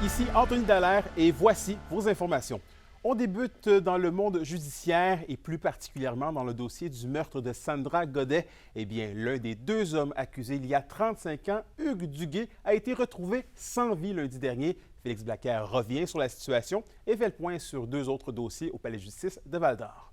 Ici Anthony Dallaire et voici vos informations. On débute dans le monde judiciaire et plus particulièrement dans le dossier du meurtre de Sandra Godet. Eh bien, l'un des deux hommes accusés il y a 35 ans, Hugues Duguay, a été retrouvé sans vie lundi dernier. Félix Blaquer revient sur la situation et fait le point sur deux autres dossiers au Palais de justice de Val-d'Or.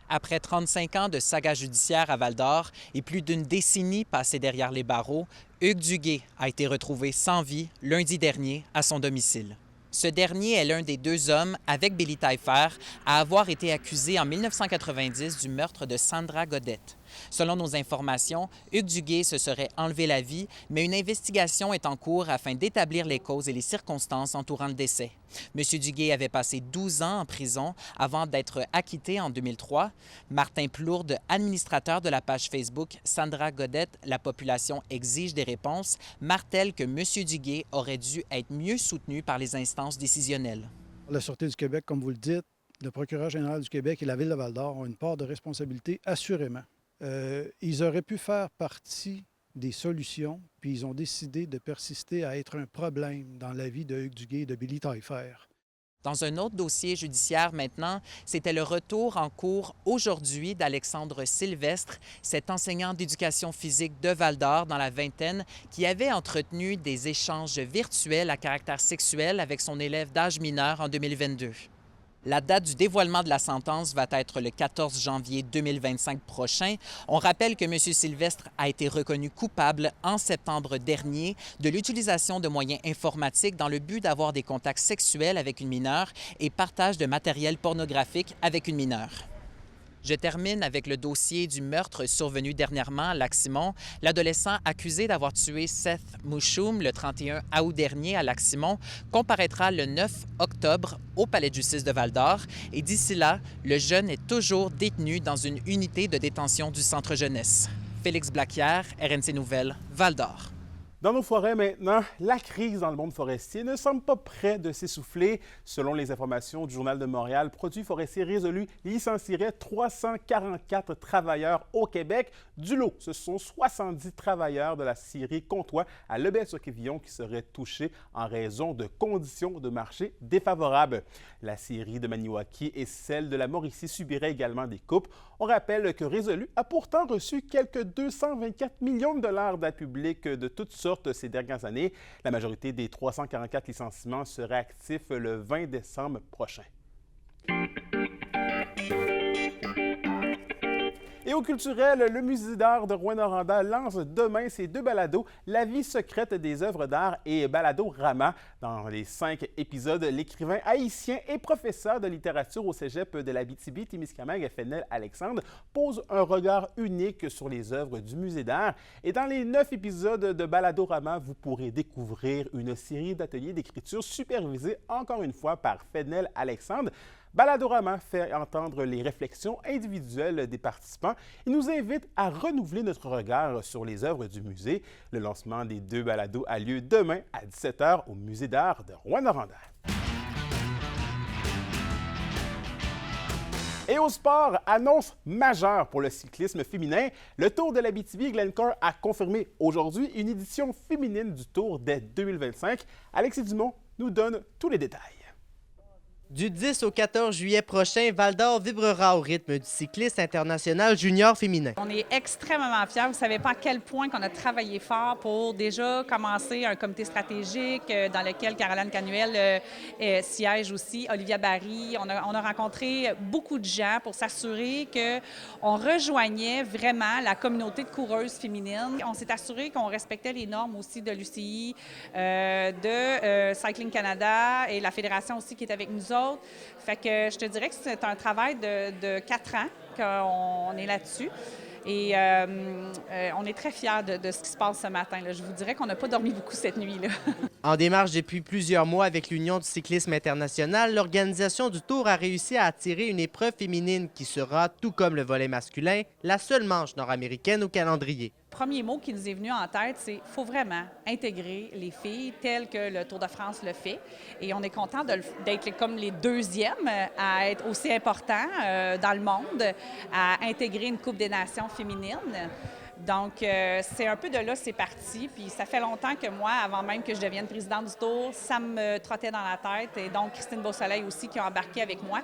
Après 35 ans de saga judiciaire à Val-d'Or et plus d'une décennie passée derrière les barreaux, Hugues Duguay a été retrouvé sans vie lundi dernier à son domicile. Ce dernier est l'un des deux hommes, avec Billy Taillefer, à avoir été accusé en 1990 du meurtre de Sandra Godet. Selon nos informations, Hugues Duguay se serait enlevé la vie, mais une investigation est en cours afin d'établir les causes et les circonstances entourant le décès. M. Duguay avait passé 12 ans en prison avant d'être acquitté en 2003. Martin Plourde, administrateur de la page Facebook Sandra Godet, la population exige des réponses, martèle que M. Duguay aurait dû être mieux soutenu par les instances décisionnelles. La Sûreté du Québec, comme vous le dites, le procureur général du Québec et la Ville de Val-d'Or ont une part de responsabilité, assurément. Ils auraient pu faire partie des solutions, puis ils ont décidé de persister à être un problème dans la vie de Hugues Duguay et de Billy Taillefer. Dans un autre dossier judiciaire maintenant, c'était le retour en cours aujourd'hui d'Alexandre Sylvestre, cet enseignant d'éducation physique de Val-d'Or dans la vingtaine qui avait entretenu des échanges virtuels à caractère sexuel avec son élève d'âge mineur en 2022. La date du dévoilement de la sentence va être le 14 janvier 2025 prochain. On rappelle que M. Sylvestre a été reconnu coupable en septembre dernier de l'utilisation de moyens informatiques dans le but d'avoir des contacts sexuels avec une mineure et partage de matériel pornographique avec une mineure. Je termine avec le dossier du meurtre survenu dernièrement à Lac-Simon. L'adolescent accusé d'avoir tué Seth Mouchoum le 31 août dernier à Lac-Simon comparaîtra le 9 octobre au Palais de justice de Val-d'Or. Et d'ici là, le jeune est toujours détenu dans une unité de détention du Centre jeunesse. Félix Blaquière, RNC Nouvelles, Val-d'Or. Dans nos forêts maintenant, la crise dans le monde forestier ne semble pas près de s'essouffler. Selon les informations du Journal de Montréal, Produits forestiers résolus licencierait 344 travailleurs au Québec. Du lot, ce sont 70 travailleurs de la scierie Comtois à Lebel-sur-Quévillon qui seraient touchés en raison de conditions de marché défavorables. La scierie de Maniwaki et celle de la Mauricie subiraient également des coupes. On rappelle que Résolu a pourtant reçu quelques 224 millions de dollars d'aide publique de toutes sortes ces dernières années. La majorité des 344 licenciements seraient actifs le 20 décembre prochain. Et au culturel, le Musée d'art de Rouyn-Noranda lance demain ses deux balados, La vie secrète des œuvres d'art et Balado-Rama. Dans les 5 épisodes, l'écrivain haïtien et professeur de littérature au cégep de l'Abitibi-Témiscamingue, Fenel Alexandre, pose un regard unique sur les œuvres du Musée d'art. Et dans les 9 épisodes de Balado-Rama, vous pourrez découvrir une série d'ateliers d'écriture supervisés encore une fois par Fenel Alexandre. Balado-Rama fait entendre les réflexions individuelles des participants et nous invite à renouveler notre regard sur les œuvres du musée. Le lancement des deux balados a lieu demain à 17h au Musée d'art de Rouyn-Noranda. Et au sport, annonce majeure pour le cyclisme féminin. Le Tour de l'Abitibi-Glencore a confirmé aujourd'hui une édition féminine du Tour dès 2025. Alexis Dumont nous donne tous les détails. Du 10 au 14 juillet prochain, Val-d'Or vibrera au rythme du cycliste international junior féminin. On est extrêmement fiers. Vous ne savez pas à quel point qu'on a travaillé fort pour déjà commencer un comité stratégique dans lequel Caroline Canuel siège aussi, Olivia Barry. On a rencontré beaucoup de gens pour s'assurer qu'on rejoignait vraiment la communauté de coureuses féminines. On s'est assuré qu'on respectait les normes aussi de l'UCI, de Cycling Canada et la fédération aussi qui est avec nous autres. Fait que je te dirais que c'est un travail de 4 ans qu'on est là-dessus. Et on est très fiers de ce qui se passe ce matin, là. Je vous dirais qu'on n'a pas dormi beaucoup cette nuit, là. En démarche depuis plusieurs mois avec l'Union du cyclisme international, l'organisation du Tour a réussi à attirer une épreuve féminine qui sera, tout comme le volet masculin, la seule manche nord-américaine au calendrier. Premier mot qui nous est venu en tête, c'est qu'il faut vraiment intégrer les filles telles que le Tour de France le fait. Et on est content d'être comme les deuxièmes à être aussi importants dans le monde, à intégrer une Coupe des nations féminine. Donc, c'est un peu de là, c'est parti. Puis ça fait longtemps que moi, avant même que je devienne présidente du Tour, ça me trottait dans la tête. Et donc, Christine Beausoleil aussi qui a embarqué avec moi.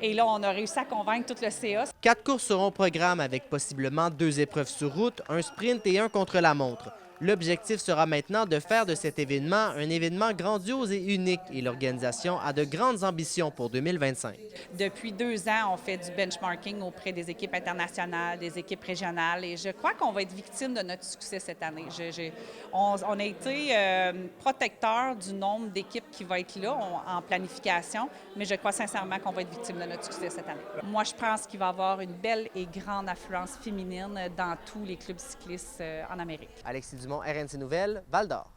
Et là, on a réussi à convaincre tout le CA. 4 courses seront au programme avec possiblement 2 épreuves sur route, un sprint et un contre-la-montre. L'objectif sera maintenant de faire de cet événement un événement grandiose et unique et l'organisation a de grandes ambitions pour 2025. Depuis 2 ans, on fait du benchmarking auprès des équipes internationales, des équipes régionales et je crois qu'on va être victime de notre succès cette année. On a été protecteur du nombre d'équipes qui va être là en planification, mais je crois sincèrement qu'on va être victime de notre succès cette année. Moi, je pense qu'il va y avoir une belle et grande affluence féminine dans tous les clubs cyclistes en Amérique. Alexis Dumont, RNC Nouvelles, Val-d'Or.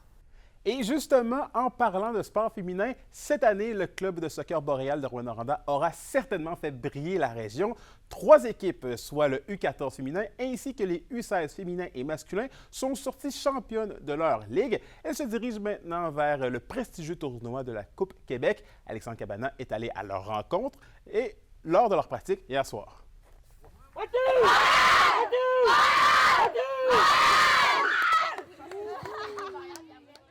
Et justement, en parlant de sport féminin, cette année, le club de soccer boréal de Rouyn-Noranda aura certainement fait briller la région. 3 équipes, soit le U14 féminin ainsi que les U16 féminins et masculins, sont sorties championnes de leur ligue. Elles se dirigent maintenant vers le prestigieux tournoi de la Coupe Québec. Alexandre Cabana est allé à leur rencontre et lors de leur pratique hier soir.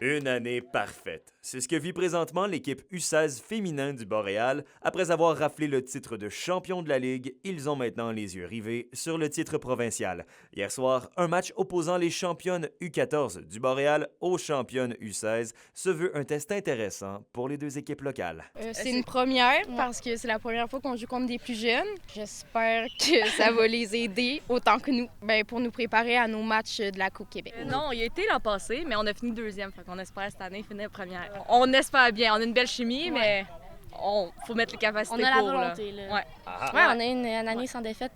Une année parfaite. C'est ce que vit présentement l'équipe U16 féminin du Boréal. Après avoir raflé le titre de champion de la Ligue, ils ont maintenant les yeux rivés sur le titre provincial. Hier soir, un match opposant les championnes U14 du Boréal aux championnes U16 se veut un test intéressant pour les 2 équipes locales. C'est une première parce que c'est la première fois qu'on joue contre des plus jeunes. J'espère que ça va les aider autant que nous pour nous préparer à nos matchs de la Coupe Québec. Non, il a été l'an passé, mais on a fini 2e. On espère cette année finir première. On espère bien. On a une belle chimie, mais faut mettre les capacités pour. On a la volonté. Là. Ouais, on a une année sans défaite.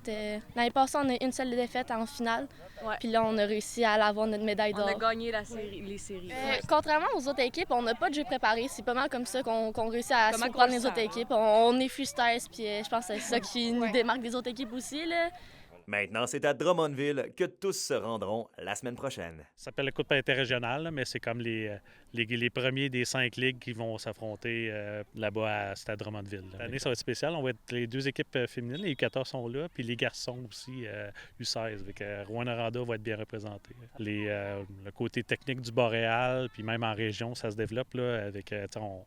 L'année passée, on a une seule défaite en finale. Ouais. Puis là, on a réussi à avoir notre médaille d'or. On a gagné les séries. Contrairement aux autres équipes, on n'a pas de jeu préparé. C'est pas mal comme ça qu'on réussit à surprendre les autres équipes. On est freestyle, puis je pense que c'est ça qui nous démarque des autres équipes aussi. Là. Maintenant, c'est à Drummondville que tous se rendront la semaine prochaine. Ça s'appelle la Coupe interrégionale, mais c'est comme les premiers des 5 ligues qui vont s'affronter là-bas à Stade Drummondville. Cette année, ça va être spécial. On va être les 2 équipes féminines, les U14 sont là, puis les garçons aussi, U16. Avec Rouyn-Noranda va être bien représenté. Le côté technique du Boréal, puis même en région, ça se développe. Là, avec,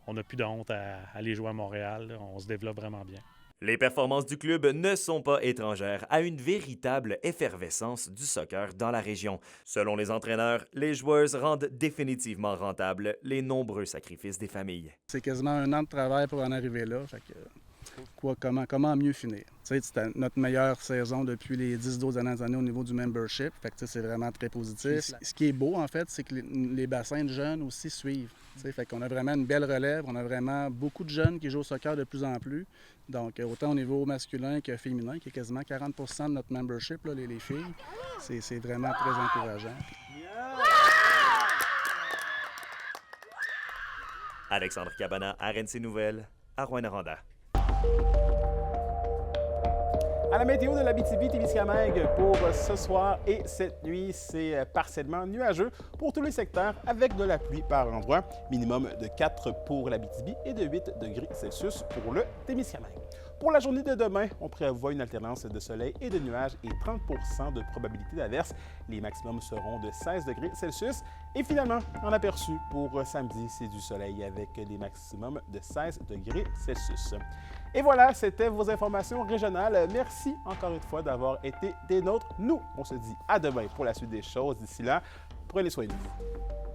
on n'a plus de honte à aller jouer à Montréal. Là, on se développe vraiment bien. Les performances du club ne sont pas étrangères à une véritable effervescence du soccer dans la région. Selon les entraîneurs, les joueuses rendent définitivement rentables les nombreux sacrifices des familles. C'est quasiment 1 an de travail pour en arriver là. Fait que, comment mieux finir? C'était notre meilleure saison depuis les 10-12 dernières années au niveau du membership. Fait que, c'est vraiment très positif. Ce qui est beau, en fait, c'est que les bassins de jeunes aussi suivent. Fait qu'on a vraiment une belle relève. On a vraiment beaucoup de jeunes qui jouent au soccer de plus en plus. Donc, autant au niveau masculin que féminin, qui est quasiment 40 % de notre membership, là, les filles. C'est vraiment très encourageant. Alexandre Cabana, RNC Nouvelles, à Rouyn-Noranda. À la météo de l'Abitibi-Témiscamingue pour ce soir et cette nuit, c'est partiellement nuageux pour tous les secteurs avec de la pluie par endroits. Minimum de 4 pour l'Abitibi et de 8 degrés Celsius pour le Témiscamingue. Pour la journée de demain, on prévoit une alternance de soleil et de nuages et 30 % de probabilité d'averse. Les maximums seront de 16 degrés Celsius. Et finalement, en aperçu pour samedi, c'est du soleil avec des maximums de 16 degrés Celsius. Et voilà, c'était vos informations régionales. Merci encore une fois d'avoir été des nôtres. Nous, on se dit à demain pour la suite des choses. D'ici là, prenez soin de vous.